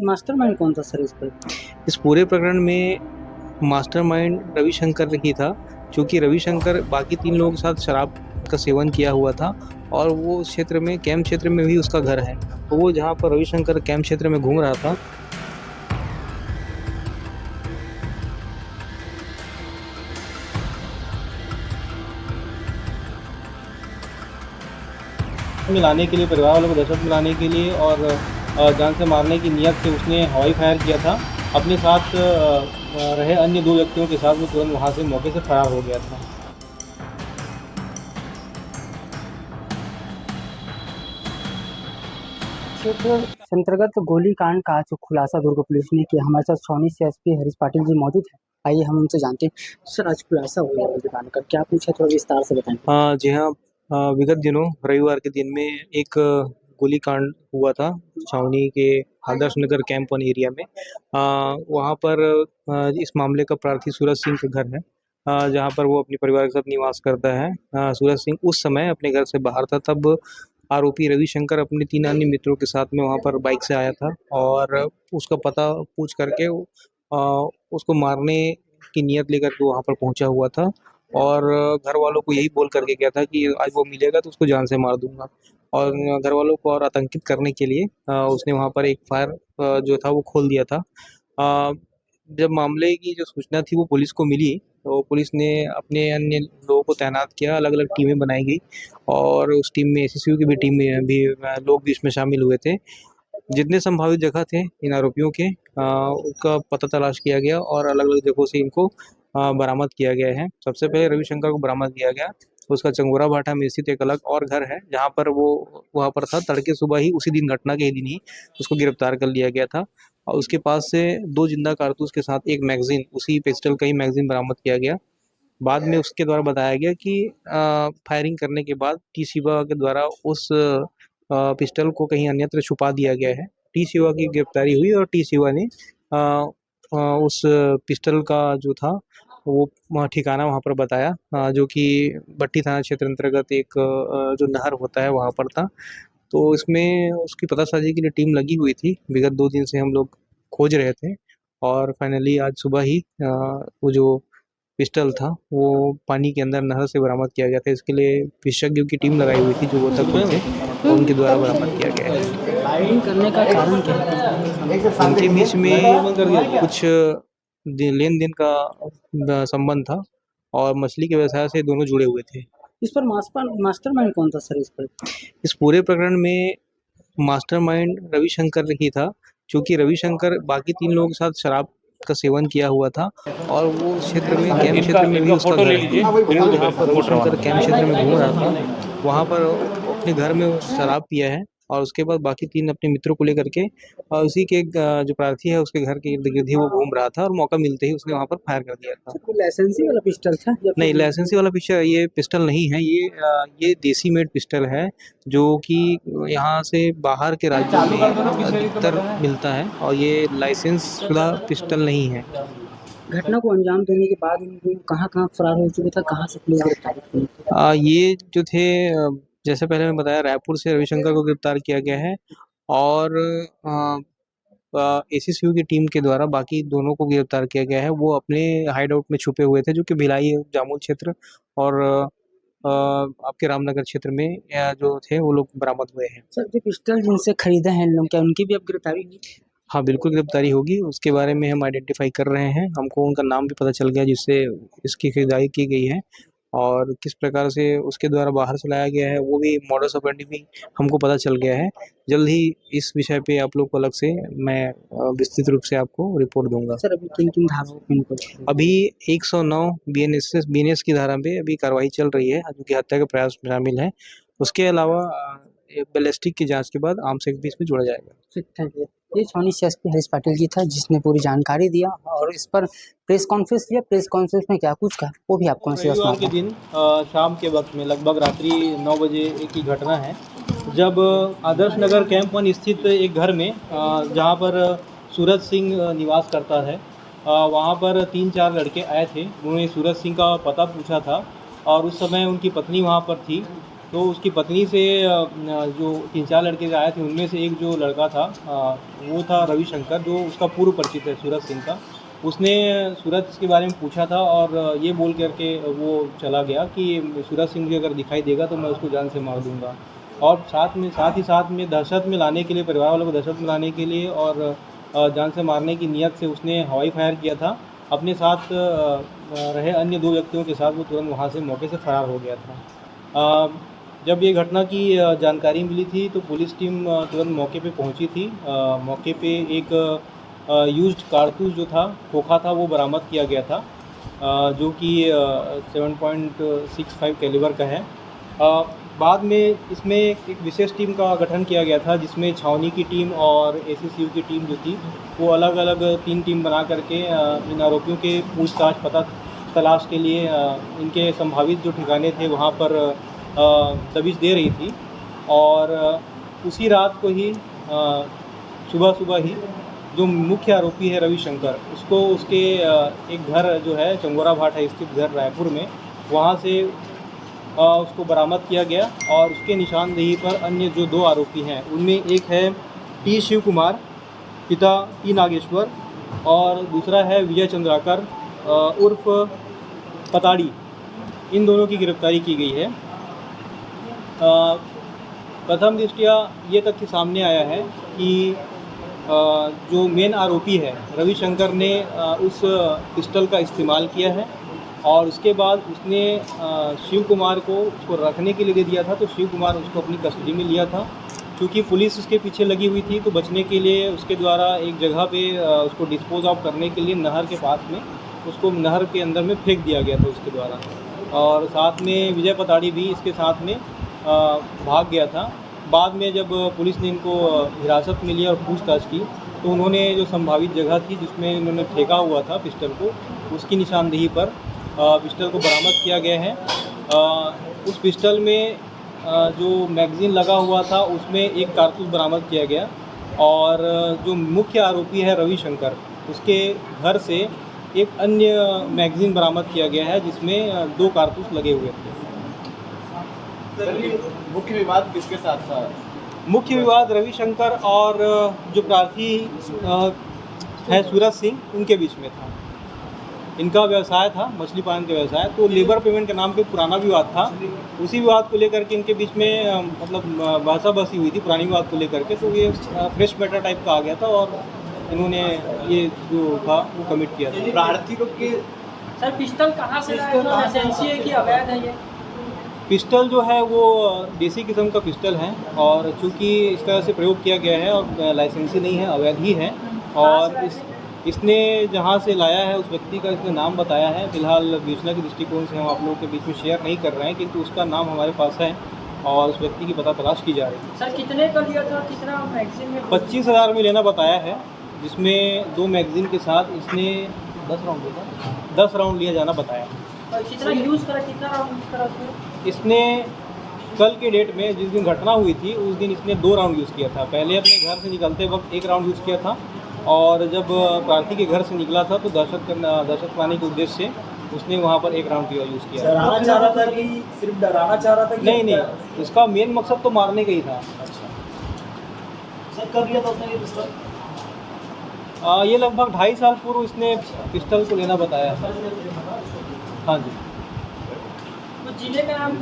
Mastermind कौन था sir इस पर? इस पूरे प्रकरण में मास्टरमाइंड रविशंकर ही था, क्योंकि रविशंकर बाकी 3 लोगों के साथ शराब का सेवन किया हुआ था और वो उस क्षेत्र में कैंप क्षेत्र में भी उसका घर है। तो वो जहाँ पर रविशंकर कैंप क्षेत्र में घूम रहा था, मिलाने के लिए, परिवार वालों को दहशत मिलाने के लिए और जान से मारने की नीयत से उसने हवाई फायर किया था। अपने साथ रहे अन्य 2 व्यक्तियों के साथ वो तुरंत वहाँ से मौके से फरार हो गया था। क्षेत्र अंतर्गत गोलीकांड का जो खुलासा दुर्ग पुलिस ने किया, हमारे साथ छावनी से एसपी हरीश पाटिल जी मौजूद हैं। आइए हम उनसे जानते हैं। सर, आज खुलासा हुआ गोलीकांड का, क्या पूछा, थोड़ा विस्तार से बताएं। जी हाँ, विगत दिनों रविवार के दिन में एक गोलीकांड हुआ था छावनी के Adarsh Nagar camp one area में। वहाँ पर इस मामले का प्रार्थी सूरज सिंह का घर है, जहाँ पर वो अपने परिवार के साथ निवास करता है। सूरज सिंह उस समय अपने घर से बाहर था, तब आरोपी रविशंकर अपने 3 अन्य मित्रों के साथ में वहाँ पर बाइक से आया था और उसका पता पूछ करके उसको मारने की नियत लेकर के वहाँ पर पहुँचा हुआ था और घर वालों को यही बोल करके गया था कि आज वो मिलेगा तो उसको जान से मार दूंगा। और घर वालों को और आतंकित करने के लिए उसने वहाँ पर एक फायर जो था वो खोल दिया था। अ, जब मामले की जो सूचना थी वो पुलिस को मिली, तो पुलिस ने अपने अन्य लोगों को तैनात किया, अलग अलग टीमें बनाई गई और उस टीम में एसएसयू की भी टीम में भी लोग भी इसमें शामिल हुए थे। जितने संभावित जगह थे इन आरोपियों के, उसका पता तलाश किया गया और अलग अलग जगहों से इनको बरामद किया गया है। सबसे पहले रविशंकर को बरामद किया गया, उसका चंगोरा भाटा में स्थित एक अलग और घर है जहाँ पर वो वहाँ पर था। तड़के सुबह ही उसी दिन, घटना के ही दिन ही उसको गिरफ्तार कर लिया गया था और उसके पास से 2 जिंदा कारतूस के साथ एक मैगजीन, उसी पिस्टल का ही मैगजीन बरामद किया गया। बाद में उसके द्वारा बताया गया कि फायरिंग करने के बाद टी शिवा के द्वारा उस पिस्टल को कहीं अन्यत्र छुपा दिया गया है। टी शिवा की गिरफ्तारी हुई और टी शिवा ने अ, उस पिस्टल का जो था वो ठिकाना वहाँ पर बताया, जो कि भट्टी थाना क्षेत्र अंतर्गत एक जो नहर होता है वहाँ पर था। तो इसमें उसकी पतासाजी के लिए टीम लगी हुई थी। विगत 2 दिन से हम लोग खोज रहे थे और फाइनली आज सुबह ही वो जो पिस्टल था वो पानी के अंदर नहर से बरामद किया गया था। इसके लिए विशेषज्ञों की टीम लगाई हुई थी जो गोताखोर थे और उनके द्वारा बरामद किया गया है। फायरिंग करने का कारण क्या है? उनके बीच में कुछ लेन देन का संबंध था और मछली के व्यवसाय से दोनों जुड़े हुए थे। इस पर मास्टरमाइंड कौन था सर इस पर? इस पूरे प्रकरण में मास्टरमाइंड रविशंकर ही था, क्योंकि रविशंकर बाकी 3 लोगों के साथ शराब का सेवन किया हुआ था और वो उस क्षेत्र में कैंप क्षेत्र में भी उसका घर है। तो जहाँ पर रविशंकर कैंप क्षेत्र में घूम रहा था, वहाँ पर अपने घर में वो शराब पिया है और उसके बाद बाकी 3 अपने मित्रों को लेकर के और उसी के जो प्रार्थी है उसके घर के इर्द-गिर्द ही वो घूम रहा था और मौका मिलते ही उसने वहाँ पर फायर कर दिया था। सर, कोई लाइसेंसी वाला पिस्टल था या नहीं, फिर? लाइसेंसी वाला ये पिस्टल नहीं है, ये देसी मेड पिस्टल है जो कि यहाँ से बाहर के राज्यों में अधिकतर मिलता है और ये लाइसेंस शुदा पिस्टल नहीं है। घटना को अंजाम देने के बाद इनको कहाँ-कहाँ फरार हो चुके थे, कहाँ से पुलिस गिरफ्तार की? ये जो थे, जैसे पहले मैंने बताया, रायपुर से रविशंकर को गिरफ्तार किया गया है और एसीसीयू की टीम के द्वारा बाकी दोनों को गिरफ्तार किया गया है। वो अपने हाइड आउट में छुपे हुए थे जो कि भिलाई जामुल क्षेत्र और आपके रामनगर क्षेत्र में जो थे वो लोग बरामद हुए हैं। सर, जो पिस्टल जिनसे खरीदे हैं इन लोग, क्या उनकी भी अब गिरफ्तारी हुई? हाँ, बिल्कुल गिरफ्तारी होगी, उसके बारे में हम आइडेंटिफ़ाई कर रहे हैं। हमको उनका नाम भी पता चल गया जिससे इसकी खरीदारी की गई है और किस प्रकार से उसके द्वारा बाहर से लाया गया है, वो भी मॉडस ऑपरेंडी भी हमको पता चल गया है। जल्द ही इस विषय पे आप लोग को अलग से मैं विस्तृत रूप से आपको रिपोर्ट दूँगा। सर, अभी किन-किन धाराओं पे इनको? अभी 109 बीएनएस की धारा पे अभी कार्रवाई चल रही है, जो कि हत्या का प्रयास शामिल है। उसके अलावा बैलिस्टिक की जाँच के बाद आर्म्स एक्ट भी इसमें जोड़ा जाएगा। ठीक, थैंक यू। ये छावनी से एसपी हरीश पाटिल जी था जिसने पूरी जानकारी दिया और इस पर प्रेस कॉन्फ्रेंस लिया। प्रेस कॉन्फ्रेंस में क्या कुछ कहा वो भी आपको मैं शेयर रविवार के सुनाता हूँ। दिन शाम के वक्त में लगभग रात्रि 9 बजे की घटना है, जब आदर्श नगर कैंप वन स्थित एक घर में जहाँ पर सूरज सिंह निवास करता है, वहाँ पर 3-4 लड़के आए थे। उन्होंने सूरज सिंह का पता पूछा था और उस समय उनकी पत्नी वहाँ पर थी। तो उसकी पत्नी से जो 3-4 लड़के आए थे उनमें से एक जो लड़का था वो था रविशंकर, जो उसका पूर्व परिचित है सूरज सिंह का। उसने सूरज के बारे में पूछा था और ये बोल कर के वो चला गया कि सूरज सिंह मुझे अगर दिखाई देगा तो मैं उसको जान से मार दूँगा। और साथ ही साथ में दहशत में लाने के लिए, परिवार वालों को दहशत में लाने के लिए और जान से मारने की नीयत से उसने हवाई फायर किया था। अपने साथ रहे अन्य 2 व्यक्तियों के साथ वो तुरंत वहाँ से मौके से फरार हो गया था। जब ये घटना की जानकारी मिली थी तो पुलिस टीम तुरंत मौके पे पहुंची थी। मौके पे एक यूज्ड कारतूस जो था, खोखा था, वो बरामद किया गया था, जो कि 7.65 कैलिबर का है। बाद में इसमें एक विशेष टीम का गठन किया गया था, जिसमें छावनी की टीम और एसीसीयू की टीम जो थी वो अलग अलग 3 टीम बना करके इन आरोपियों के पूछताछ पता तलाश के लिए इनके संभावित जो ठिकाने थे वहाँ पर दबिश दे रही थी। और उसी रात को ही सुबह ही जो मुख्य आरोपी है रविशंकर, उसको उसके एक घर जो है चंगोरा भाटा स्थित घर रायपुर में, वहाँ से उसको बरामद किया गया। और उसके निशानदेही पर अन्य जो 2 आरोपी हैं उनमें एक है टी शिव कुमार पिता टी नागेश्वर और दूसरा है विजय चंद्राकर उर्फ पताड़ी। इन दोनों की गिरफ्तारी की गई है। प्रथम दृष्टया ये तथ्य सामने आया है कि जो मेन आरोपी है रविशंकर ने उस पिस्टल का इस्तेमाल किया है और उसके बाद उसने शिव कुमार को उसको रखने के लिए दे दिया था, तो शिव कुमार उसको अपनी कस्टडी में लिया था। क्योंकि पुलिस उसके पीछे लगी हुई थी तो बचने के लिए उसके द्वारा एक जगह पे उसको डिस्पोज ऑफ करने के लिए नहर के पास में उसको नहर के अंदर में फेंक दिया गया था उसके द्वारा। और साथ में विजय पताड़ी भी इसके साथ में भाग गया था। बाद में जब पुलिस ने इनको हिरासत में लिया और पूछताछ की तो उन्होंने जो संभावित जगह थी जिसमें इन्होंने फेंका हुआ था पिस्टल को, उसकी निशानदेही पर पिस्टल को बरामद किया गया है। उस पिस्टल में जो मैगज़ीन लगा हुआ था उसमें एक कारतूस बरामद किया गया और जो मुख्य आरोपी है रविशंकर, उसके घर से एक अन्य मैगज़ीन बरामद किया गया है जिसमें 2 कारतूस लगे हुए थे। मुख्य विवाद किसके साथ था? मुख्य विवाद रविशंकर और जो प्रार्थी है सूरज सिंह, उनके बीच में था। इनका व्यवसाय था मछली पालन का व्यवसाय, तो लेबर पेमेंट के नाम पे पुराना विवाद था। उसी विवाद को लेकर के इनके बीच में मतलब बहसा-बहसी हुई थी पुरानी विवाद को लेकर के, तो ये फ्रेश मैटर टाइप का आ गया था और इन्होंने ये जो था वो कमिट किया था। प्रार्थी लोग के सर पिस्टल कहाँ से लाए थे? लाइसेंसी है कि अवैध है ये? पिस्टल जो है वो देसी किस्म का पिस्टल है और चूँकि इस तरह से प्रयोग किया गया है और लाइसेंसी नहीं है, अवैध ही है। और इसने जहाँ से लाया है उस व्यक्ति का इसने नाम बताया है। फिलहाल विवेचना के दृष्टिकोण से हम आप लोगों के बीच में शेयर नहीं कर रहे हैं, किंतु उसका नाम हमारे पास है और उस व्यक्ति की पता तलाश की जा रही है। सर कितने का लिया था, कितना मैगजीन में? 25,000 में लेना बताया है, जिसमें 2 मैगजीन के साथ इसने 10 राउंड लिया, 10 राउंड लिया जाना बताया। और कितना यूज़ करा, कितना राउंड यूज़ करा उसमें? इसने कल के डेट में जिस दिन घटना हुई थी उस दिन इसने 2 राउंड यूज़ किया था। पहले अपने घर से निकलते वक्त 1 राउंड यूज़ किया था और जब प्रार्थी के घर से निकला था तो दहशत पाने के उद्देश्य से उसने वहाँ पर 1 राउंड यूज़ किया। डराना चाह रहा था कि सिर्फ डराना चाह रहा था कि नहीं, इसका मेन मकसद तो मारने का ही था। सर कब लिया था उसने ये पिस्टल? ये लगभग 2.5 साल पूर्व इसने पिस्टल को लेना बताया। हाँ जी। तो जिले में आप